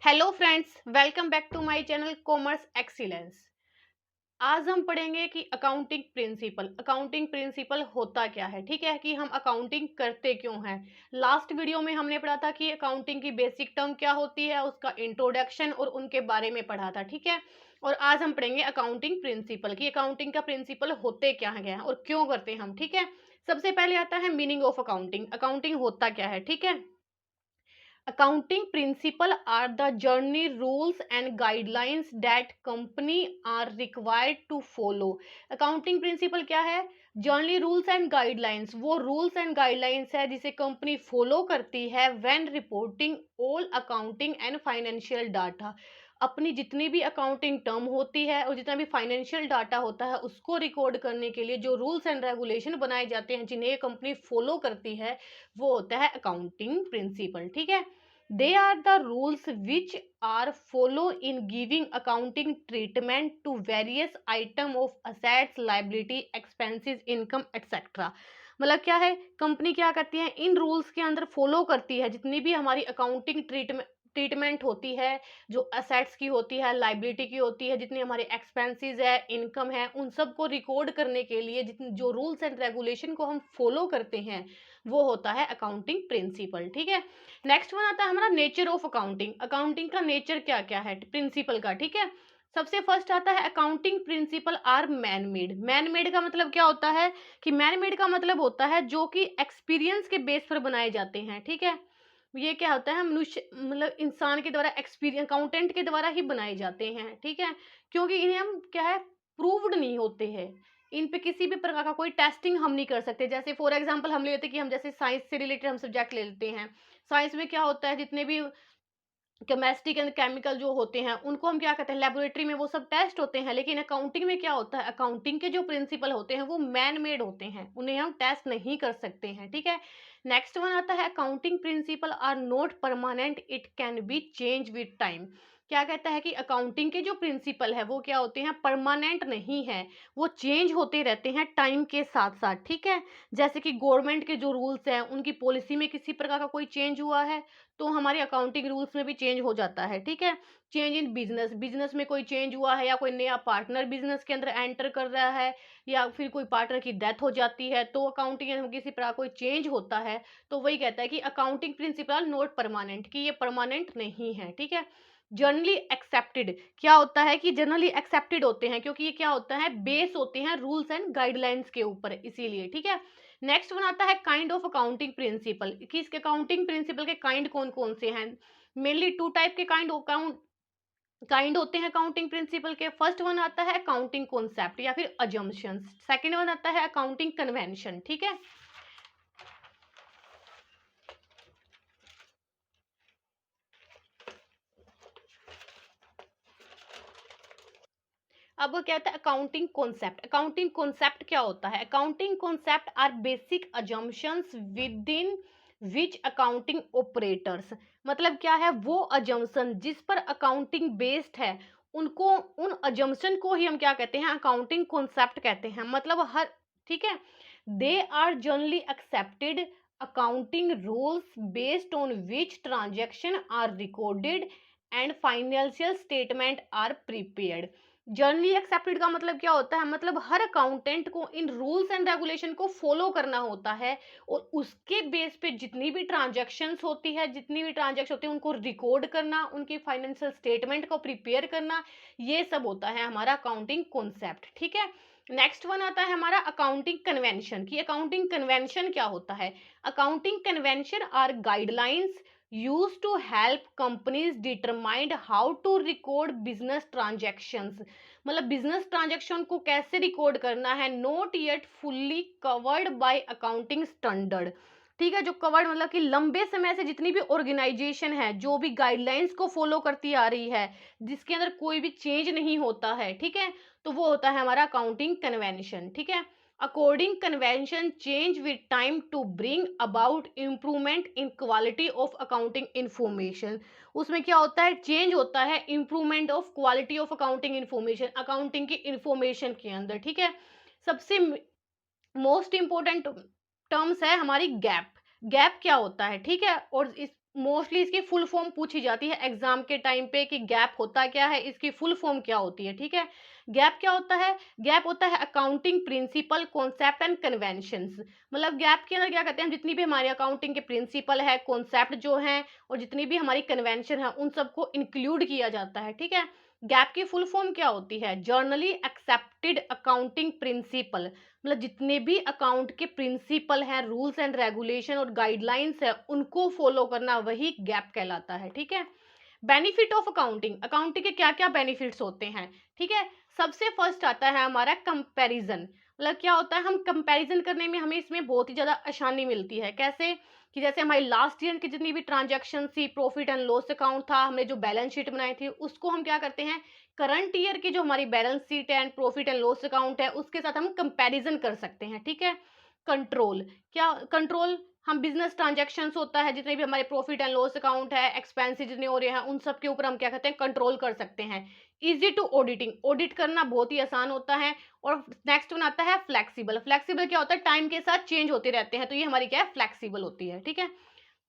Hello friends, welcome back to my channel commerce excellence. आज हम पढ़ेंगे कि अकाउंटिंग प्रिंसिपल होता क्या है। ठीक है, कि हम अकाउंटिंग करते क्यों हैं। लास्ट वीडियो में हमने पढ़ा था कि अकाउंटिंग की बेसिक टर्म क्या होती है, उसका इंट्रोडक्शन और उनके बारे में पढ़ा था। ठीक है, और आज हम पढ़ेंगे अकाउंटिंग प्रिंसिपल की अकाउंटिंग का प्रिंसिपल होते क्या है और क्यों करते हैं हम। ठीक है, सबसे पहले आता है मीनिंग ऑफ अकाउंटिंग। अकाउंटिंग होता क्या है। ठीक है, accounting principle are the journey rules and guidelines that company are required to follow। accounting principle क्या है? जर्नली रूल्स एंड गाइडलाइंस, वो रूल्स एंड गाइडलाइंस है जिसे कंपनी फॉलो करती है when reporting all accounting and financial data. अपनी जितनी भी अकाउंटिंग टर्म होती है और जितना भी फाइनेंशियल डाटा होता है उसको रिकॉर्ड करने के लिए जो रूल्स एंड रेगुलेशन बनाए जाते हैं जिन्हें कंपनी फॉलो करती है वो होता है अकाउंटिंग प्रिंसिपल। ठीक है, they are the rules which are follow in giving accounting treatment to various item of assets, liability, expenses, income, etc। मतलब क्या है, कंपनी क्या करती है, इन रूल्स के अंदर फॉलो करती है जितनी भी हमारी अकाउंटिंग ट्रीटमेंट होती है, जो असेट्स की होती है, लाइबिलिटी की होती है, जितनी हमारे एक्सपेंसेस है, इनकम है, उन सब को रिकॉर्ड करने के लिए जितने जो रूल्स एंड रेगुलेशन को हम फॉलो करते हैं वो होता है अकाउंटिंग प्रिंसिपल। ठीक है, नेक्स्ट वन आता है हमारा नेचर ऑफ अकाउंटिंग। अकाउंटिंग का नेचर क्या क्या है प्रिंसिपल का। ठीक है, सबसे फर्स्ट आता है accounting principle are man made. Man made का मतलब क्या होता है कि मैन मेड का मतलब होता है जो कि एक्सपीरियंस के बेस पर बनाए जाते हैं। ठीक है, ये क्या होता है, मनुष्य मतलब इंसान के द्वारा एक्सपीरियंस अकाउंटेंट के द्वारा ही बनाए जाते हैं। ठीक है, क्योंकि इन्हें हम क्या है प्रूव्ड नहीं होते हैं, इन पे किसी भी प्रकार का कोई टेस्टिंग हम नहीं कर सकते। जैसे फॉर एग्जांपल हम ले लेते हैं कि हम जैसे साइंस से रिलेटेड हम सब्जेक्ट ले लेते हैं। साइंस में क्या होता है, जितने भी केमिस्ट्री एंड केमिकल जो होते हैं उनको हम क्या कहते हैं, लेबोरेटरी में वो सब टेस्ट होते हैं। लेकिन अकाउंटिंग में क्या होता है, अकाउंटिंग के जो प्रिंसिपल होते हैं वो मैन मेड होते हैं, उन्हें हम टेस्ट नहीं कर सकते हैं। ठीक है, नेक्स्ट वन आता है accounting principle are not permanent, it can be change with time. क्या कहता है कि अकाउंटिंग के जो प्रिंसिपल है वो क्या होते हैं, परमानेंट नहीं है, वो चेंज होते रहते हैं टाइम के साथ साथ। ठीक है, जैसे कि गवर्नमेंट के जो रूल्स हैं उनकी पॉलिसी में किसी प्रकार का कोई चेंज हुआ है तो हमारे अकाउंटिंग रूल्स में भी चेंज हो जाता है। ठीक है, चेंज इन बिजनेस, बिजनेस में कोई चेंज हुआ है या कोई नया पार्टनर बिजनेस के अंदर एंटर कर रहा है या फिर कोई पार्टनर की डेथ हो जाती है तो अकाउंटिंग में किसी प्रकार कोई चेंज होता है तो वही कहता है कि अकाउंटिंग प्रिंसिपल नॉट परमानेंट, कि ये परमानेंट नहीं है। ठीक है, जनरली एक्सेप्टेड, क्या होता है कि जनरली एक्सेप्टेड होते हैं क्योंकि ये क्या होता है, बेस होते हैं रूल्स एंड गाइडलाइंस के ऊपर, इसीलिए। ठीक है, नेक्स्ट वन आता है काइंड ऑफ अकाउंटिंग प्रिंसिपल, कि इसके अकाउंटिंग प्रिंसिपल के काइंड कौन कौन से हैं। मेनली टू टाइप के काइंड होते हैं अकाउंटिंग प्रिंसिपल के। फर्स्ट वन आता है अकाउंटिंग कॉन्सेप्ट या फिर अजम्पशंस, सेकंड वन आता है अकाउंटिंग कन्वेंशन। ठीक है, अब वो क्या होता है अकाउंटिंग कॉन्सेप्ट। अकाउंटिंग कॉन्सेप्ट क्या होता है, accounting concept are basic assumptions with in which accounting operators. मतलब क्या है, वो अजम्पशन जिस पर अकाउंटिंग बेस्ड है उनको, उन अजम्पशन को ही हम क्या कहते हैं, अकाउंटिंग कॉन्सेप्ट कहते हैं। मतलब हर, ठीक है, they are generally accepted accounting rules based on which transaction are recorded and financial statement are prepared. Generally accepted का मतलब क्या होता है, मतलब हर अकाउंटेंट को इन रूल्स एंड रेगुलेशन को फॉलो करना होता है और उसके बेस पे जितनी भी ट्रांजैक्शंस होती है, जितनी भी ट्रांजैक्शन होती है उनको रिकॉर्ड करना, उनकी फाइनेंशियल स्टेटमेंट को प्रिपेयर करना, ये सब होता है हमारा अकाउंटिंग कॉन्सेप्ट। ठीक है, नेक्स्ट वन आता है हमारा अकाउंटिंग कन्वेंशन, की अकाउंटिंग कन्वेंशन क्या होता है। Accounting convention are guidelines used to help companies determine how to record business transactions। मतलब बिजनेस ट्रांजेक्शन को कैसे रिकॉर्ड करना है, not yet fully covered by accounting standard. ठीक है, जो कवर्ड मतलब कि लंबे समय से जितनी भी ऑर्गेनाइजेशन है जो भी गाइडलाइंस को फॉलो करती आ रही है जिसके अंदर कोई भी चेंज नहीं होता है, ठीक है, तो वो होता है हमारा अकाउंटिंग कन्वेंशन। ठीक है, according convention change with time to bring about improvement in quality of accounting information। उसमें क्या होता है, चेंज होता है, improvement of quality of accounting information, accounting की इंफॉर्मेशन के अंदर। ठीक है, सबसे मोस्ट इंपॉर्टेंट टर्म्स है हमारी गैप। गैप क्या होता है, ठीक है, और इस मोस्टली इसकी फुल फॉर्म पूछी जाती है एग्जाम के टाइम पे कि गैप होता क्या है, इसकी फुल फॉर्म क्या होती है, ठीक है। गैप क्या होता है? गैप होता है accounting principal, concept and conventions. मतलब गैप के अंदर क्या कहते हैं, हम जितनी भी हमारी अकाउंटिंग के प्रिंसिपल है, कॉन्सेप्ट जो हैं और जितनी भी हमारी कन्वेंशन है, उन सबको इंक्लूड किया जाता है, ठीक है। गैप की फुल फॉर्म क्या होती है? Generally accepted accounting principle. मतलब जितने भी अकाउंट के प्रिंसिपल हैं, रूल्स एंड रेगुलेशन और गाइडलाइंस है, उनको फॉलो करना वही गैप कहलाता है, ठीक है। बेनिफिट ऑफ अकाउंटिंग, अकाउंटिंग के क्या क्या बेनिफिट्स होते हैं, ठीक है। सबसे फर्स्ट आता है हमारा कंपैरिजन। मतलब क्या होता है, हम कंपैरिजन करने में हमें इसमें बहुत ही ज्यादा आसानी मिलती है। कैसे? कि जैसे हमारी लास्ट ईयर की जितनी भी ट्रांजैक्शन थी, प्रॉफिट एंड लॉस अकाउंट था, हमने जो बैलेंस शीट बनाई थी, उसको हम क्या करते हैं, करंट ईयर की जो हमारी बैलेंस शीट है and profit and loss account है, उसके साथ हम कंपैरिजन कर सकते हैं, ठीक है। कंट्रोल, क्या कंट्रोल, हम बिजनेस ट्रांजैक्शंस होता है, जितने भी हमारे प्रॉफिट एंड लॉस अकाउंट है, एक्सपेंसेस जितने हो रहे हैं, उन सब के ऊपर हम क्या कहते हैं, कंट्रोल कर सकते हैं। इजी टू ऑडिटिंग, ऑडिट करना बहुत ही आसान होता है। और नेक्स्ट वन आता है फ्लेक्सिबल। फ्लेक्सिबल क्या होता है, टाइम के साथ चेंज होते रहते हैं, तो ये हमारी क्या है, फ्लेक्सिबल होती है, ठीक है।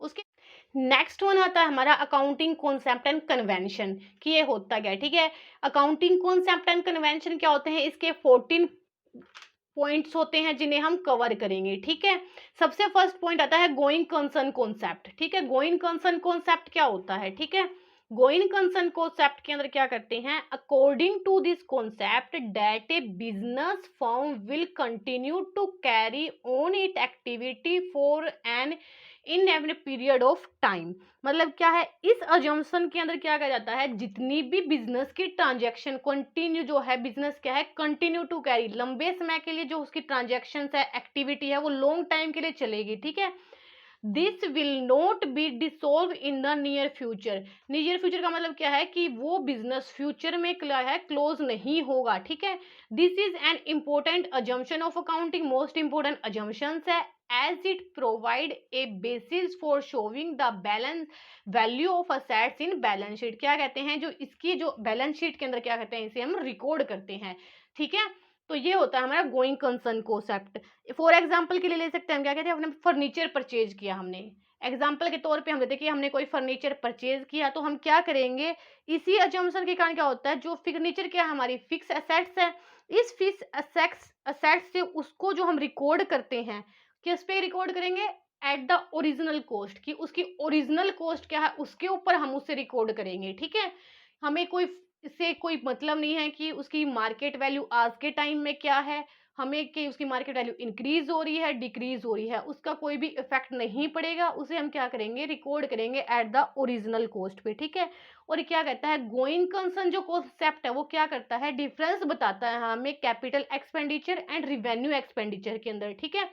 उसके नेक्स्ट वन आता है हमारा अकाउंटिंग कॉन्सेप्ट एंड कन्वेंशन, कि ये होता क्या है, ठीक है। अकाउंटिंग कॉन्सेप्ट एंड कन्वेंशन क्या होते हैं, इसके 14 पॉइंट्स होते हैं जिन्हें हम कवर करेंगे, ठीक है। सबसे फर्स्ट पॉइंट आता है गोइंग कंसर्न कॉन्सेप्ट, ठीक है। गोइंग कंसर्न कॉन्सेप्ट क्या होता है, ठीक है। गोइंग कंसर्न कॉन्सेप्ट के अंदर क्या करते हैं, according to this concept that a business firm will continue to carry on it activity for an in every period of time. मतलब क्या है, इस अजम्पशन के अंदर क्या कहा जाता है, जितनी भी बिजनेस की ट्रांजैक्शन कंटिन्यू जो है, बिजनेस क्या है, कंटिन्यू टू कैरी, लंबे समय के लिए जो उसकी ट्रांजैक्शन है, एक्टिविटी है, वो लॉन्ग टाइम के लिए चलेगी, ठीक है। This will not be dissolve in the near future. Near future का मतलब क्या है, कि वो बिजनेस फ्यूचर में क्या है, क्लोज नहीं होगा, ठीक है। This is an important assumption of accounting, most important assumption है, as it provide a basis for showing the balance value of assets in balance sheet। क्या कहते हैं, जो इसकी जो बैलेंस शीट के अंदर क्या कहते हैं, इसे हम रिकॉर्ड करते हैं, ठीक है। तो ये होता है हमारा going concern concept. For example के लिए ले सकते हैं, हम क्या कहते हैं, हमने फर्नीचर परचेज किया, हमने एग्जाम्पल के तौर पे हम लेते हैं कि हमने कोई फर्नीचर परचेज किया, तो हम क्या करेंगे, इसी अजम्पशन के कारण क्या होता है, जो फर्नीचर क्या है, हमारी फिक्स एसेट्स है, इस फिक्स एसेट्स से उसको जो हम रिकॉर्ड करते हैं, किस पे रिकॉर्ड करेंगे, एट द ओरिजिनल कॉस्ट, की उसकी ओरिजिनल कॉस्ट क्या है, उसके ऊपर हम उसे रिकॉर्ड करेंगे, ठीक है। हमें कोई इससे कोई मतलब नहीं है कि उसकी मार्केट वैल्यू आज के टाइम में क्या है, हमें कि उसकी मार्केट वैल्यू इंक्रीज हो रही है, डिक्रीज हो रही है, उसका कोई भी इफेक्ट नहीं पड़ेगा, उसे हम क्या करेंगे, रिकॉर्ड करेंगे एट द ओरिजिनल कॉस्ट पे, ठीक है। और क्या कहता है, गोइंग कंसर्न जो कॉन्सेप्ट है, वो क्या करता है, डिफरेंस बताता है हमें capital expenditure and revenue expenditure के अंदर, ठीक है।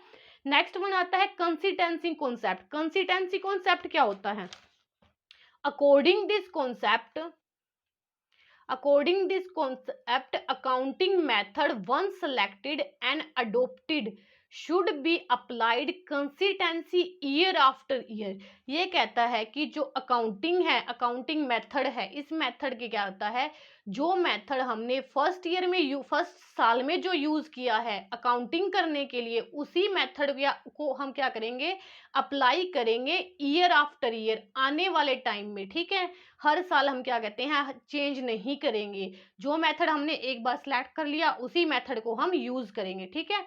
नेक्स्ट वन आता है कंसिस्टेंसी कॉन्सेप्ट। कंसिस्टेंसी कॉन्सेप्ट क्या होता है, according this concept, according this concept accounting method once selected and adopted should be applied consistency year after year। ये कहता है कि जो अकाउंटिंग है, अकाउंटिंग मेथड है, इस मेथड के क्या होता है, जो मेथड हमने फर्स्ट ईयर में फर्स्ट साल में जो यूज किया है अकाउंटिंग करने के लिए, उसी मेथड को हम क्या करेंगे, अप्लाई करेंगे ईयर आफ्टर ईयर, आने वाले टाइम में, ठीक है। हर साल हम क्या कहते हैं, चेंज नहीं करेंगे, जो मेथड हमने एक बार सिलेक्ट कर लिया उसी मेथड को हम यूज करेंगे, ठीक है।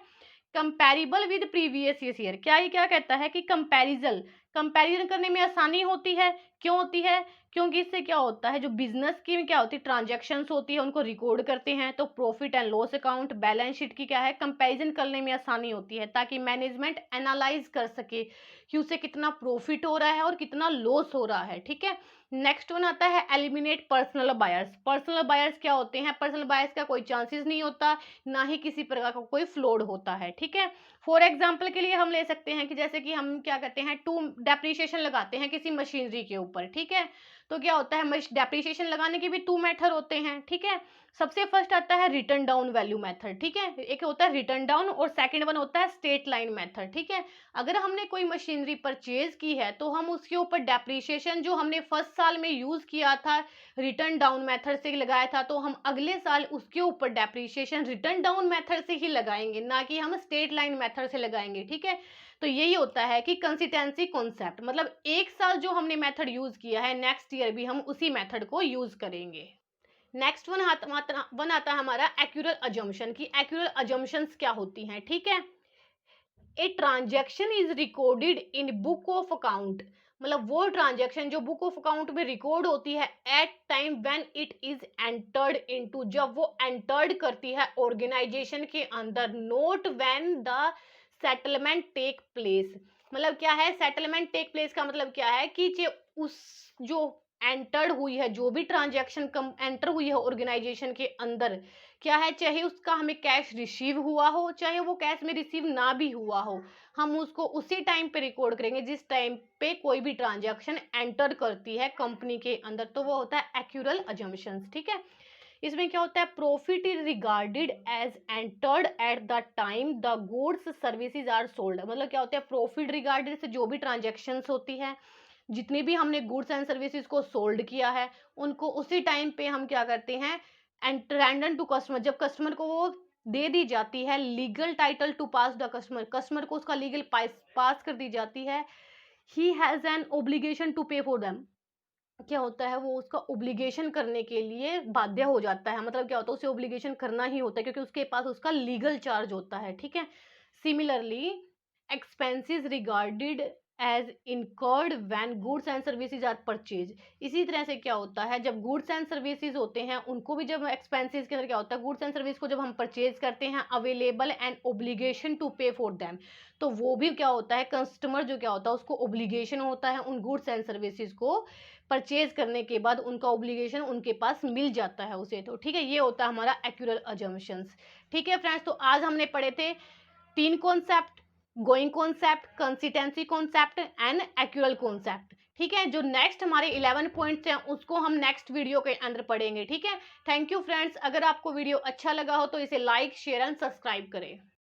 कंपैरिबल विद प्रीवियस ईयर, क्या ये क्या कहता है कि कंपैरिजन करने में आसानी होती है, क्यों होती है, क्योंकि इससे क्या होता है, जो बिजनेस की क्या होती है, ट्रांजैक्शंस होती है, उनको रिकॉर्ड करते हैं, तो profit and loss account, balance sheet की क्या है, कंपैरिजन करने में आसानी होती है, ताकि मैनेजमेंट एनालाइज कर सके कि उसे कितना प्रॉफिट हो रहा है और कितना लॉस हो रहा है, ठीक है। नेक्स्ट वन आता है eliminate personal buyers. Personal buyers क्या होते हैं, पर्सनल बायर्स का कोई चांसेस नहीं होता, ना ही किसी प्रकार का कोई फ्लॉड होता है, ठीक है। फॉर एग्जांपल के लिए हम ले सकते हैं कि जैसे कि हम क्या करते हैं, टू डेप्रिसिएशन लगाते हैं किसी मशीनरी के ऊपर, ठीक है। तो क्या होता है, डेप्रिसिएशन लगाने के भी टू मेथड होते हैं, ठीक है। सबसे फर्स्ट आता है रिटर्न डाउन वैल्यू मेथड, ठीक है, एक होता है रिटर्न डाउन और सेकंड वन होता है स्ट्रेट लाइन मेथड, ठीक है। अगर हमने कोई मशीनरी परचेज की है, तो हम उसके ऊपर डेप्रिसिएशन जो हमने फर्स्ट साल में यूज किया था रिटर्न डाउन मेथड से लगाया था, तो हम अगले साल उसके ऊपर डेप्रिसिएशन रिटर्न डाउन मेथड से ही लगाएंगे, ना कि हम स्ट्रेट लाइन मेथड से लगाएंगे, ठीक है। तो यही होता है कि कंसिस्टेंसी कॉन्सेप्ट, मतलब एक साल जो हमने मेथड यूज किया है नेक्स्ट ईयर भी हम उसी मेथड को यूज करेंगे। नेक्स्ट वन आता है हमारा एक्यूरल अजम्पशन की एक्यूरल अजम्पशंस क्या होती हैं, ठीक है। A transaction is recorded in book of account, मतलब वो ट्रांजेक्शन जो बुक ऑफ अकाउंट में रिकॉर्ड होती है at time when it is entered into, जब वो एंटर्ड करती है ऑर्गेनाइजेशन के अंदर, not when the settlement take place. मतलब क्या है सेटलमेंट टेक प्लेस का मतलब क्या है कि उस जो एंटर्ड हुई है, जो भी ट्रांजेक्शन एंटर हुई है ऑर्गेनाइजेशन के अंदर, क्या है, चाहे उसका हमें कैश रिसीव हुआ हो चाहे वो कैश में रिसीव ना भी हुआ हो, हम उसको उसी टाइम पे रिकॉर्ड करेंगे जिस टाइम पे कोई भी ट्रांजैक्शन एंटर करती है कंपनी के अंदर। तो वो होता है एक्यूरल अजम्पशंस, ठीक है। इसमें क्या होता है, profit is regarded as entered at the time the goods services are sold, मतलब क्या होता है प्रॉफिट रिगार्डेड से जो भी ट्रांजेक्शन्स होती है, जितनी भी हमने गुड्स एंड सर्विसेज को सोल्ड किया है उनको उसी टाइम पे हम क्या करते हैं, एंड रैंडम टू कस्टमर, जब कस्टमर को वो दे दी जाती है, legal title to pass the customer, customer को उसका लीगल पास कर दी जाती है, he has an obligation to pay for them, क्या होता है वो उसका ओब्लिगेशन करने के लिए बाध्य हो जाता है, मतलब क्या होता है उसे ओब्लिगेशन करना ही होता है क्योंकि उसके पास उसका लीगल चार्ज होता है, ठीक है। Similarly expenses regarded as incurred when goods and services are purchase, इसी तरह से क्या होता है जब गुड्स एंड सर्विसेज होते हैं उनको भी जब एक्सपेंसेस के अंदर क्या होता है, गुड्स एंड सर्विस को जब हम परचेज करते हैं, available and obligation to pay for them, तो वो भी क्या होता है, कस्टमर जो क्या होता है उसको ओब्लिगेशन होता है उन गुड्स एंड सर्विसेज को परचेज करने के बाद उनका ओब्लिगेशन उनके पास मिल जाता है उसे, तो ठीक है, ये होता है हमारा एक्यूरल अजम्पशंस। ठीक है फ्रेंड्स, तो आज हमने पढ़े थे 3 concept, going concept, consistency concept and accrual concept, ठीक है। जो नेक्स्ट हमारे 11 पॉइंट्स हैं उसको हम नेक्स्ट वीडियो के अंदर पढ़ेंगे, ठीक है। थैंक यू फ्रेंड्स, अगर आपको वीडियो अच्छा लगा हो तो इसे लाइक शेयर एंड सब्सक्राइब करें।